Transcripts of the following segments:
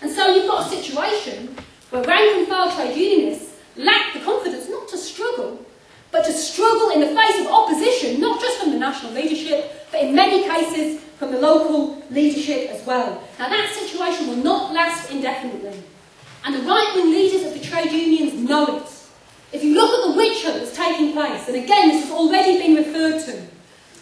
And so you've got a situation where rank and file trade unionists lack the confidence not to struggle, but to struggle in the face of opposition, not just from the national leadership, but in many cases from the local leadership as well. Now that situation will not last indefinitely. And the right-wing leaders of the trade unions know it. If you look at the witch hunt that's taking place, and again this has already been referred to,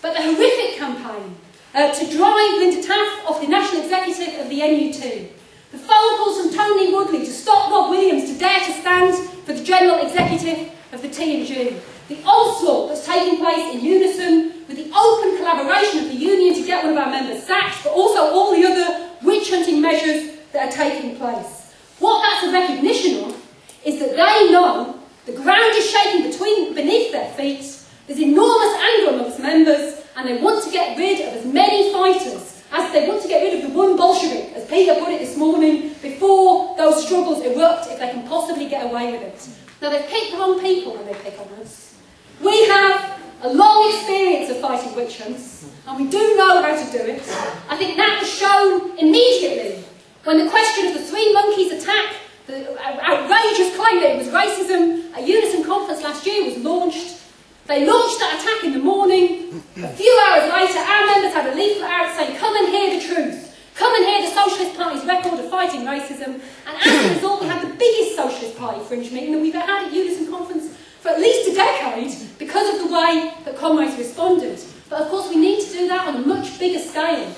but the horrific campaign to drive Linda Taff off the national executive of the NUT, the phone calls from Tony Woodley to stop Rob Williams to dare to stand for the general executive of the T&G, the onslaught that's taking place in unison with the open collaboration of the union to get one of our members sacked, but also all the other witch-hunting measures that are taking place. What that's a recognition of is that they know the ground is shaking beneath their feet, there's enormous anger amongst members, and they want to get rid of as many fighters as they want to get rid of the one Bolshevik, as Peter put it this morning, before those struggles erupt, if they can possibly get away with it. Now, they've picked the wrong people when they pick on us. We have a long experience of fighting witch hunts, and we do know how to do it. I think that was shown immediately when the question of the Three Monkeys attack, the outrageous claim that it was racism at Unison Conference last year was launched. They launched that attack in the morning. A few hours later, our members had a leaflet out saying, come and hear the truth. Come and hear the Socialist Party's record of fighting racism. And as a result, we had the biggest Socialist Party fringe meeting that we've had at Unison Conference for at least a decade because of the way that comrades responded. But of course, we need to do that on a much bigger scale.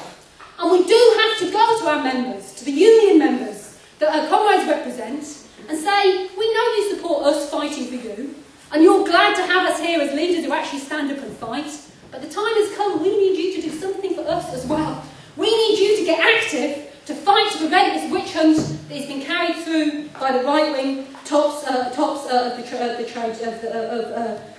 And we do have to go to our members, to the union members that our comrades represent, and say, we know you support us fighting for you, and you're glad to have us here as leaders who actually stand up and fight, but the time has come, we need you to do something for us as well. We need you to get active to fight to prevent this witch hunt that has been carried through by the right-wing tops of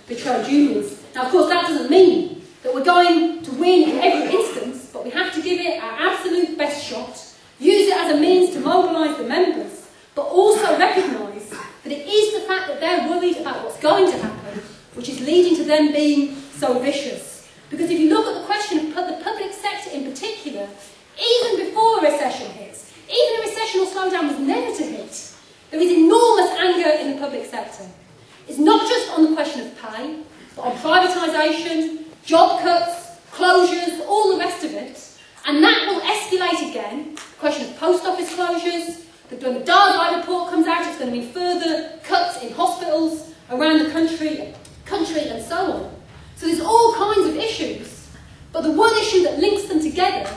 the trade unions. Now, of course, that doesn't mean that we're going to win in every instance, but we have to give it our absolute best shot, use it as a means to mobilise the members, but also recognise that it is the fact that they're worried about what's going to happen, which is leading to them being so vicious. Because if you look at the question of the public sector in particular, even before a recession hits, even a recessional slowdown was never to hit, there is enormous anger in the public sector. It's not just on the question of pay, but on privatisation, job cuts, closures, all the rest of it. And that will escalate again. The question of post office closures, that when the Darby report comes out, it's going to be further cuts in hospitals around the country and so on. So there's all kinds of issues, but the one issue that links them together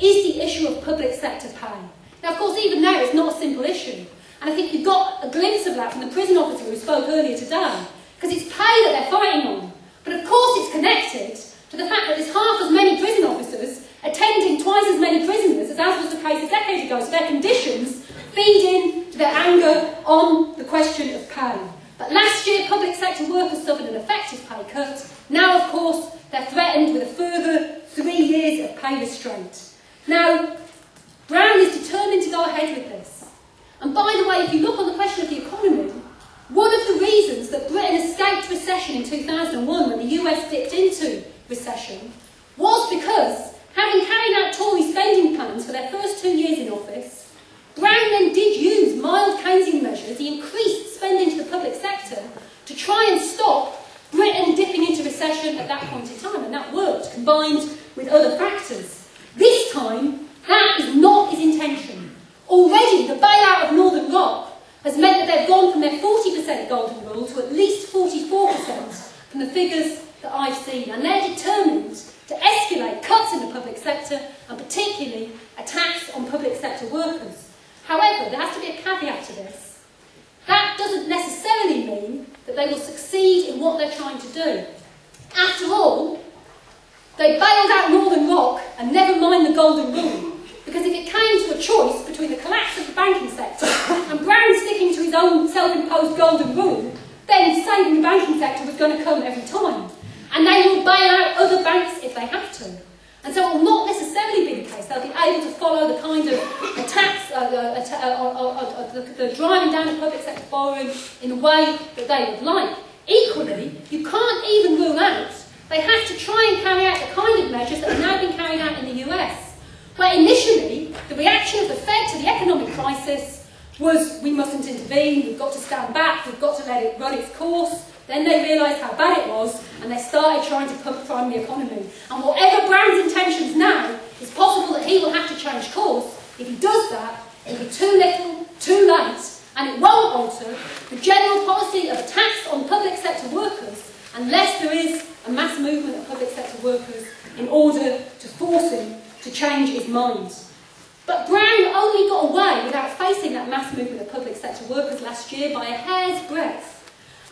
is the issue of public sector pay. Now, of course, even now it's not a simple issue, and I think you got a glimpse of that from the prison officer who spoke earlier today, because it's pay that they're fighting on. But of course it's connected to the fact that there's half as many prison officers attending twice as many prisoners as was the case a decade ago, so their conditions feed in to their anger on the question of pay. But last year, public sector workers suffered an effective pay cut. Now, of course, they're threatened with a further 3 years of pay restraint. Now, Brown is determined to go ahead with this. And by the way, if you look on the question of the economy, one of the reasons that Britain escaped recession in 2001 when the US dipped into recession was because, having carried out Tory spending plans for their first 2 years in office, Brown then did use mild Keynesian measures. He increased spending to the public sector to try and stop Britain dipping into recession at that point in time, and that worked, combined with other factors. This time, that is not his intention. Already, the bailout of Northern Rock has meant that they've gone from their 40% golden rule to at least 44% from the figures that I've seen, and they're determined to escalate cuts in the public sector, and particularly attacks on public sector workers. However, there has to be a caveat to this. That doesn't necessarily mean that they will succeed in what they're trying to do. After all, they bailed out Northern Rock and never mind the golden rule, because if it came to a choice between the collapse of the banking sector and Brown sticking to his own self-imposed golden rule, then saving the banking sector was going to come every time. And they will bail out other banks if they have to. And so it will not necessarily be the case. They'll be able to follow the kind of attacks, the driving down of public sector borrowing in the way that they would like. Equally, you can't even rule out they have to try and carry out the kind of measures that are now being carried out in the US, where initially the reaction of the Fed to the economic crisis hypothesis was we mustn't intervene, we've got to stand back, we've got to let it run its course. Then they realised how bad it was, and they started trying to pump prime the economy. And whatever Brown's intentions now, it's possible that he will have to change course. If he does that, it'll be too little, too late, and it won't alter the general policy of a tax on public sector workers unless there is a mass movement of public sector workers in order to force him to change his mind. But Brown only got away without facing that mass movement of public sector workers last year by a hair's breadth.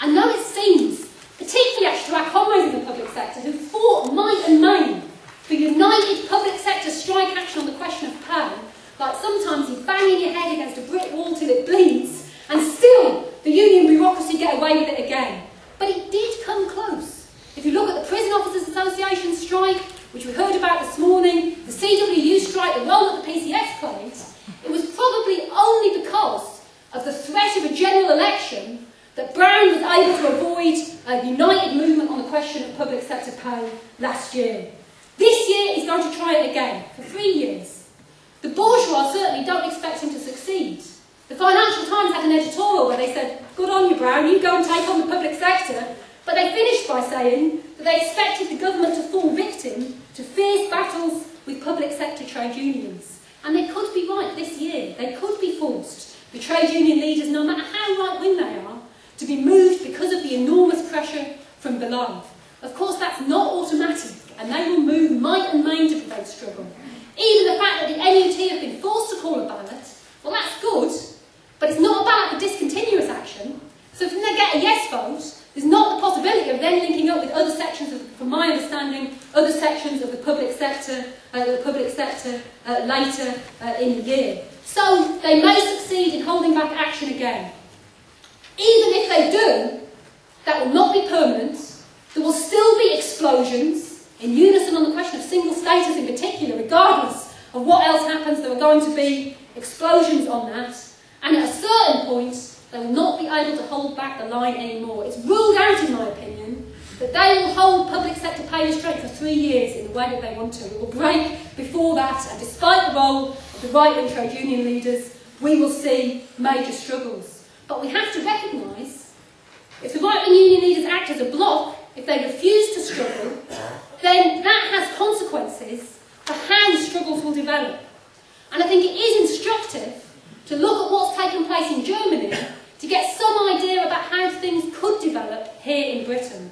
And though it seems, particularly actually to our comrades in the public sector who fought might and main for united public sector strike action on the question of pay, like sometimes you're banging your head against a brick wall till it bleeds, and still the union bureaucracy get away with it again. But it did come close. If you look at the Prison Officers Association strike, which we heard about this morning, the CWU strike, the role that the PCS played, it was probably only because of the threat of a general election that Brown was able to avoid a united movement on the question of public sector pay last year. This year he's going to try it again, for 3 years. The bourgeois certainly don't expect him to succeed. The Financial Times had an editorial where they said, good on you, Brown, you go and take on the public sector. But they finished by saying that they expected the government to fall victim to fierce battles with public sector trade unions. And they could be right this year. They could be forced, the trade union leaders, no matter how right-wing they are, to be moved because of the enormous pressure from below. Of course, that's not automatic, and they will move might and main to prevent struggle. Even the fact that the NUT have been forced to call a ballot, well, that's good, but it's not a ballot for discontinuous action. So if they get a yes vote, there's not the possibility of then linking up with other sections, from my understanding, other sections of the public sector later in the year. So they may succeed in holding back action again. Even if they do, that will not be permanent. There will still be explosions, in unison on the question of single status in particular, regardless of what else happens, there are going to be explosions on that. And at a certain point, they will not be able to hold back the line anymore. It's ruled out, in my opinion, that they will hold public sector pay restraint for 3 years in the way that they want to. It will break before that, and despite the role of the right-wing trade union leaders, we will see major struggles. But we have to recognise, if the right-wing union leaders act as a bloc, if they refuse to struggle, then that has consequences for how the struggles will develop. And I think it is instructive to look at what's taken place in Germany to get some idea about how things could develop here in Britain.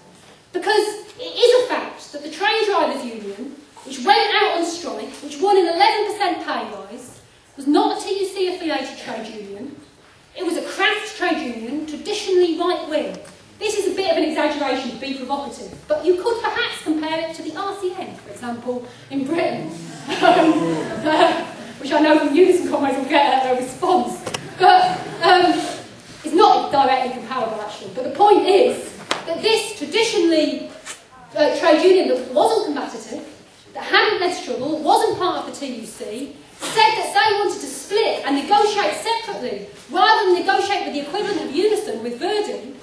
Because it is a fact that the train drivers' union, which went out on strike, which won an 11% pay rise, was not a TUC-affiliated trade union. It was a craft trade union, traditionally right-wing. This is a bit of an exaggeration to be provocative, but you could perhaps compare it to the RCN, for example, in Britain. Which I know from Unison comrades will get a response. But it's not directly comparable, actually. But the point is that this traditionally trade union that wasn't combative, that hadn't led struggle, wasn't part of the TUC, said that they wanted to split and negotiate separately, rather than negotiate with the equivalent of Unison with Verdi.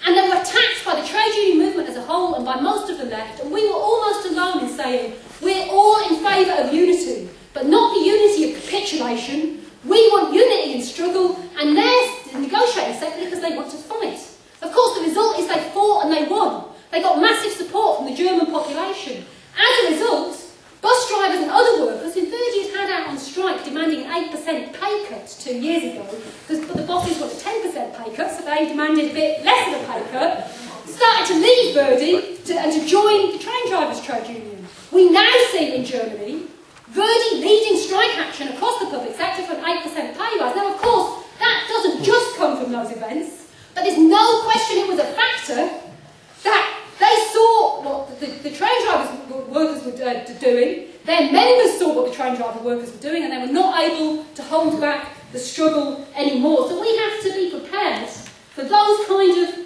And they were attacked by the trade union movement as a whole and by most of the left, and we were almost alone in saying, we're all in favour of unity, but not the unity of capitulation. We want unity in struggle, and they're negotiating separately because they want to fight. Of course, the result is they fought and they won. They got massive support from the German population. As a result, bus drivers and other workers who Verdi had out on strike demanding an 8% pay cut 2 years ago, but the bosses wanted a 10% pay cut, so they demanded a bit less of a pay cut, started to leave Verdi and to join the train drivers' trade union. We now see in Germany Verdi leading strike action across the public sector for an 8% pay rise. Now, of course, that doesn't just come from those events, but there's no question it was a factor that they saw what the train drivers workers were doing, their members saw what the train driver workers were doing, and they were not able to hold back the struggle anymore. So we have to be prepared for those kind of